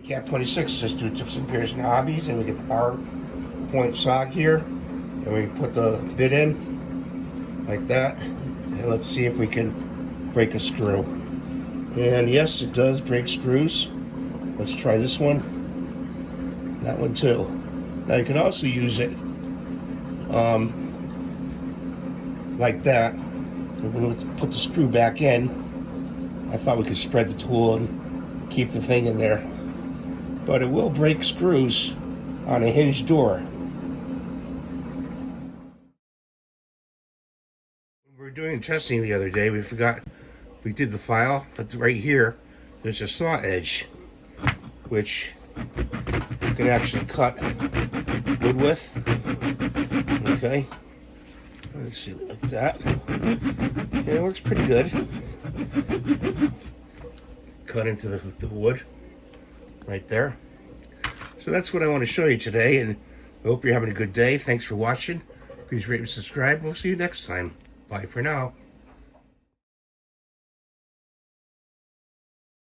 Cap 26, just do tips and piercing hobbies, and we get the PowerPoint SOG here, and we put the bit in like that, and let's see if we can break a screw. And yes, it does break screws. Let's try this one, that one too. Now you can also use it like that. We're going to put the screw back in. I thought we could spread the tool and keep the thing in there, but it will break screws on a hinged door. We were doing testing the other day. We forgot we did the file, but right here there's a saw edge which you can actually cut wood with. Okay, let's see, like that. Yeah, it works pretty good. Cut into the wood right there. So that's what I want to show you today, and I hope you're having a good day. Thanks for watching. Please rate and subscribe. We'll see you next time. Bye for now.